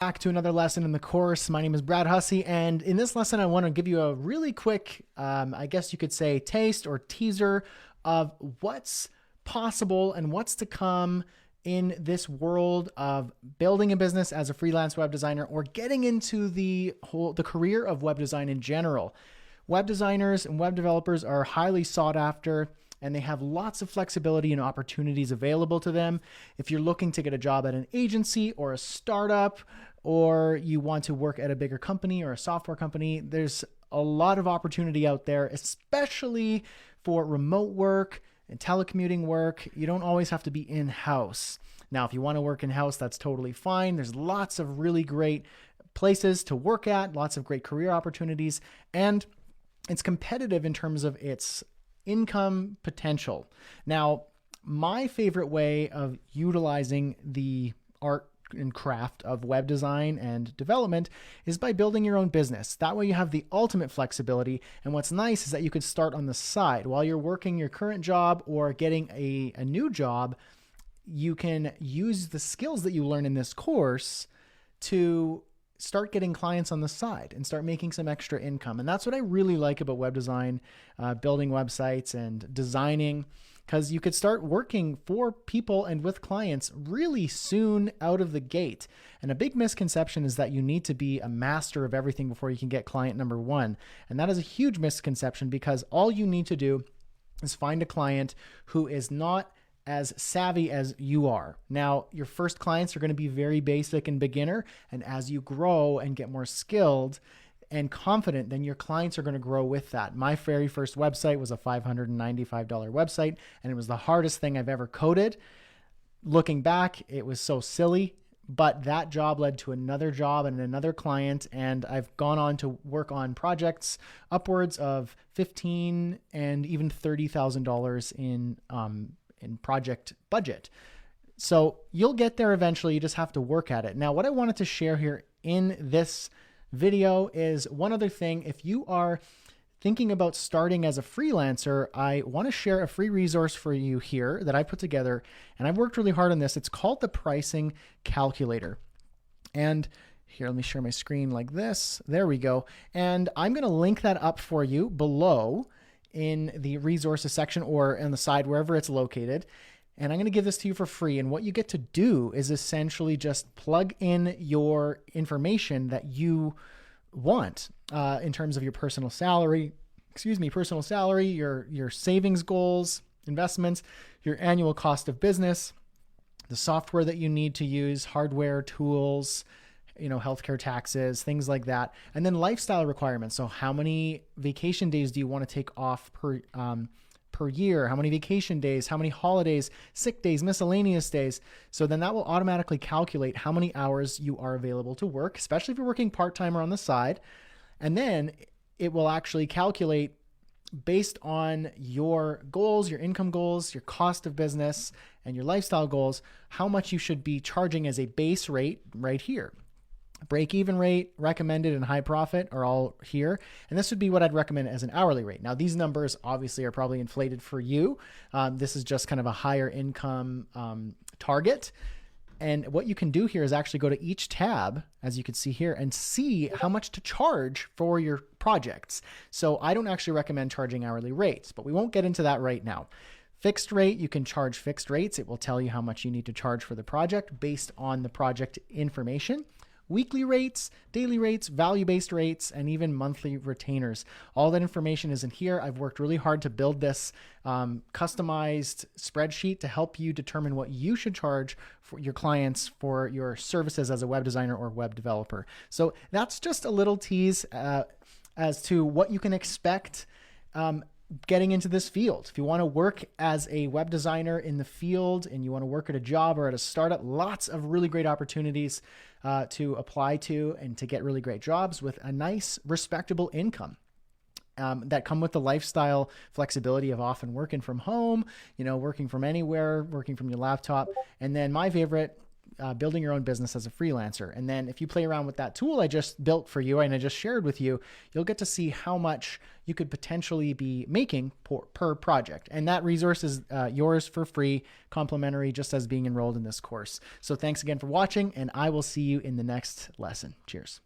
Back to another lesson in the course. My name is Brad Hussey, and in this lesson, I want to give you a really quick, I guess you could say, taste or teaser of what's possible and what's to come in this world of building a business as a freelance web designer or getting into the career of web design in general. Web designers and web developers are highly sought after, and they have lots of flexibility and opportunities available to them. If you're looking to get a job at an agency or a startup, or you want to work at a bigger company or a software company, there's a lot of opportunity out there, especially for remote work and telecommuting work. You don't always have to be in-house. Now, if you want to work in-house, that's totally fine. There's lots of really great places to work at, lots of great career opportunities, and it's competitive in terms of its income potential. Now, my favorite way of utilizing the art and craft of web design and development is by building your own business. That way you have the ultimate flexibility. And what's nice is that you could start on the side while you're working your current job or getting a new job. You can use the skills that you learn in this course to start getting clients on the side and start making some extra income. And that's what I really like about web design, building websites and designing, because you could start working for people and with clients really soon out of the gate. And a big misconception is that you need to be a master of everything before you can get client number one. And that is a huge misconception, because all you need to do is find a client who is not as savvy as you are. Now, your first clients are going to be very basic and beginner. And as you grow and get more skilled and confident, then your clients are going to grow with that. My very first website was a $595 website, and it was the hardest thing I've ever coded. Looking back, it was so silly, but that job led to another job and another client, and I've gone on to work on projects upwards of $15,000 and even $30,000 in project budget. So you'll get there eventually. You just have to work at it. Now, what I wanted to share here in this video is one other thing. If you are thinking about starting as a freelancer, I want to share a free resource for you here that I put together, and I've worked really hard on this. It's called the Pricing Calculator. And here, let me share my screen like this. There we go. And I'm going to link that up for you below in the resources section or on the side, wherever it's located. And I'm going to give this to you for free. And what you get to do is essentially just plug in your information that you want in terms of your personal salary, your savings goals, investments, your annual cost of business, the software that you need to use, hardware, tools, healthcare taxes, things like that. And then lifestyle requirements. So how many vacation days do you want to take off per year? How many vacation days, how many holidays, sick days, miscellaneous days? So then that will automatically calculate how many hours you are available to work, especially if you're working part-time or on the side. And then it will actually calculate based on your goals, your income goals, your cost of business, and your lifestyle goals, how much you should be charging as a base rate right here. Break-even rate, recommended, and high profit are all here. And this would be what I'd recommend as an hourly rate. Now, these numbers obviously are probably inflated for you. This is just kind of a higher income target. And what you can do here is actually go to each tab, as you can see here, and see how much to charge for your projects. So I don't actually recommend charging hourly rates, but we won't get into that right now. Fixed rate, you can charge fixed rates. It will tell you how much you need to charge for the project based on the project information. Weekly rates, daily rates, value-based rates, and even monthly retainers. All that information is in here. I've worked really hard to build this customized spreadsheet to help you determine what you should charge for your clients for your services as a web designer or web developer. So that's just a little tease as to what you can expect getting into this field. If you want to work as a web designer in the field and you want to work at a job or at a startup, lots of really great opportunities to apply to and to get really great jobs with a nice, respectable income that come with the lifestyle flexibility of often working from home, working from anywhere, working from your laptop. And then my favorite, building your own business as a freelancer. And then if you play around with that tool I just built for you and I just shared with you, you'll get to see how much you could potentially be making per project. And that resource is yours for free, complimentary, just as being enrolled in this course. So thanks again for watching, and I will see you in the next lesson. Cheers.